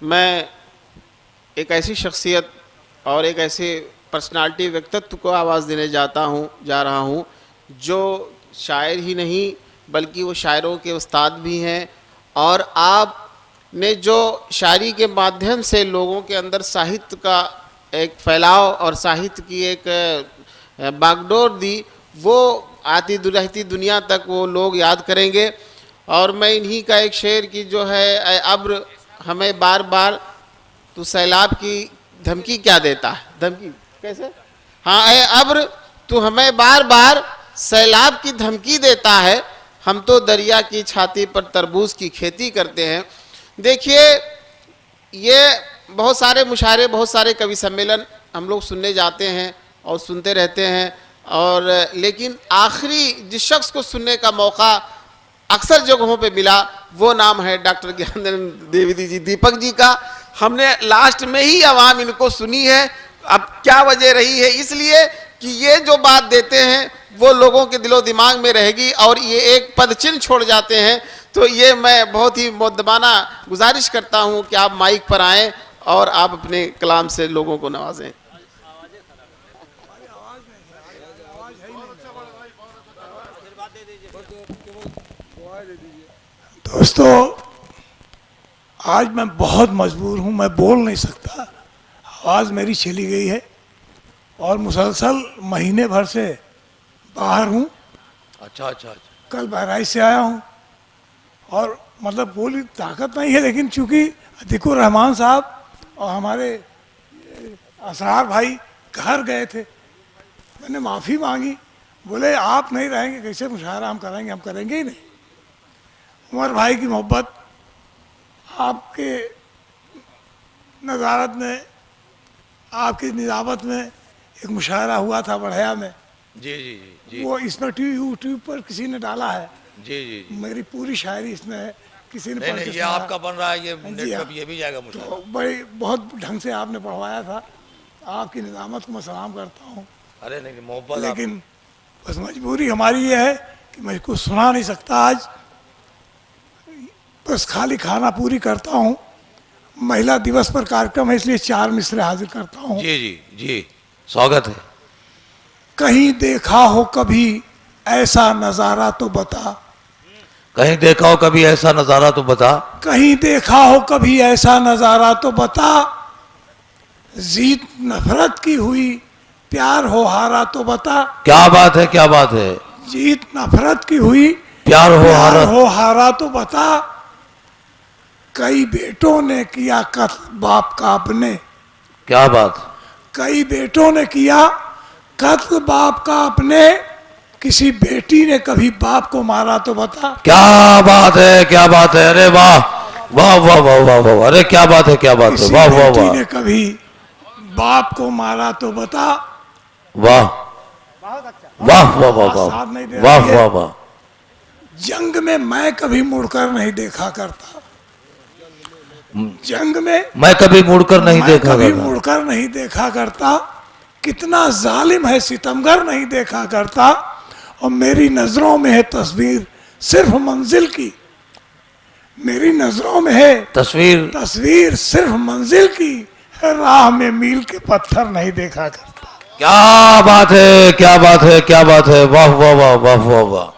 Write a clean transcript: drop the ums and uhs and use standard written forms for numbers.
मैं एक ऐसी शख्सियत और एक ऐसे पर्सनालिटी व्यक्तित्व को आवाज़ देने जा रहा हूँ जो शायर ही नहीं बल्कि वो शायरों के उस्ताद भी हैं। और आपने जो शायरी के माध्यम से लोगों के अंदर साहित्य का एक फैलाव और साहित्य की एक बागडोर दी, वो आती रहती दुनिया तक वो लोग याद करेंगे। और मैं इन्हीं का एक शेर की जो है, ऐ अब्र हमें बार बार तू सैलाब की धमकी क्या देता है, धमकी कैसे, हाँ, ऐ अब्र तू हमें बार बार सैलाब की धमकी देता है, हम तो दरिया की छाती पर तरबूज की खेती करते हैं। देखिए, ये बहुत सारे मुशायरे, बहुत सारे कवि सम्मेलन हम लोग सुनने जाते हैं और सुनते रहते हैं, और लेकिन आखिरी जिस शख्स को सुनने का मौका अक्सर जगहों पे मिला वो नाम है डॉक्टर ज्ञानेंद्र द्विवेदी जी, दीपक जी का। हमने लास्ट में ही आवाम इनको सुनी है। अब क्या वजह रही है? इसलिए कि ये जो बात देते हैं वो लोगों के दिलो दिमाग में रहेगी और ये एक पदचिन्ह छोड़ जाते हैं। तो ये मैं बहुत ही मुद्दबाना गुजारिश करता हूँ कि आप माइक पर आएँ और आप अपने कलाम से लोगों को नवाजें। दोस्तों, आज मैं बहुत मजबूर हूँ, मैं बोल नहीं सकता, आवाज़ मेरी चली गई है और मुसलसल महीने भर से बाहर हूँ। अच्छा, कल बहराइच से आया हूँ और मतलब बोली ताकत नहीं है, लेकिन चूंकि अतीकुर रहमान साहब और हमारे असरार भाई घर गए थे, मैंने माफ़ी मांगी। बोले आप नहीं रहेंगे कैसे मुशायरा हम करेंगे ही नहीं। उमर भाई की मोहब्बत, आपके नज़ारत में, आपकी निजामत में एक मुशायरा हुआ था बढ़िया में। जी जी जी जी। वो इसमें यूट्यूब पर किसी ने डाला है। जी जी जी। मेरी पूरी शायरी इसमें है, किसी ने नहीं, ये आपका बन रहा है, ये नेट पे ये भी जाएगा मुझे। तो बड़ी बहुत ढंग से आपने पढ़वाया था। आपकी निजामत को मैं सलाम करता हूँ। अरे नहीं, मोहब्बत। लेकिन बस मजबूरी हमारी ये है कि मैं कुछ सुना नहीं सकता आज, बस खाली खाना पूरी करता हूँ। महिला दिवस पर कार्यक्रम है, इसलिए 4 मिसरे हाजिर करता हूँ। जी जी जी, स्वागत है। कहीं देखा हो कभी ऐसा नजारा तो बता, कहीं देखा हो कभी ऐसा नजारा तो बता, कहीं देखा हो कभी ऐसा नजारा तो बता, जीत नफरत की हुई प्यार हो हारा तो बता। क्या बात है, क्या बात है। जीत नफरत की हुई प्यार हो हारा तो बता, कई बेटों ने किया कत्ल बाप का अपने। क्या बात। कई बेटों ने किया कत्ल बाप का अपने, किसी बेटी ने कभी बाप को मारा तो बता। क्या बात है, क्या बात है। अरे वाह वाह वाह वाह वाह वाह, अरे क्या बात है, क्या बात है। वाह वाह वाह। बेटी ने कभी बाप को मारा तो बता। वाह वाह वाह वाह वाह वाह वाह वाह। जंग में मैं कभी मुड़कर नहीं देखा करता, जंग में मैं कभी मुड़कर नहीं देखा कभी मुड़कर नहीं देखा करता, कितना जालिम है सितमगर नहीं देखा करता। और मेरी नजरों में है तस्वीर सिर्फ मंजिल की, मेरी नजरों में है तस्वीर सिर्फ मंजिल की, राह में मील के पत्थर नहीं देखा करता। क्या बात है, क्या बात है, क्या बात है। वाह वाह वाह वाह वाह वाह।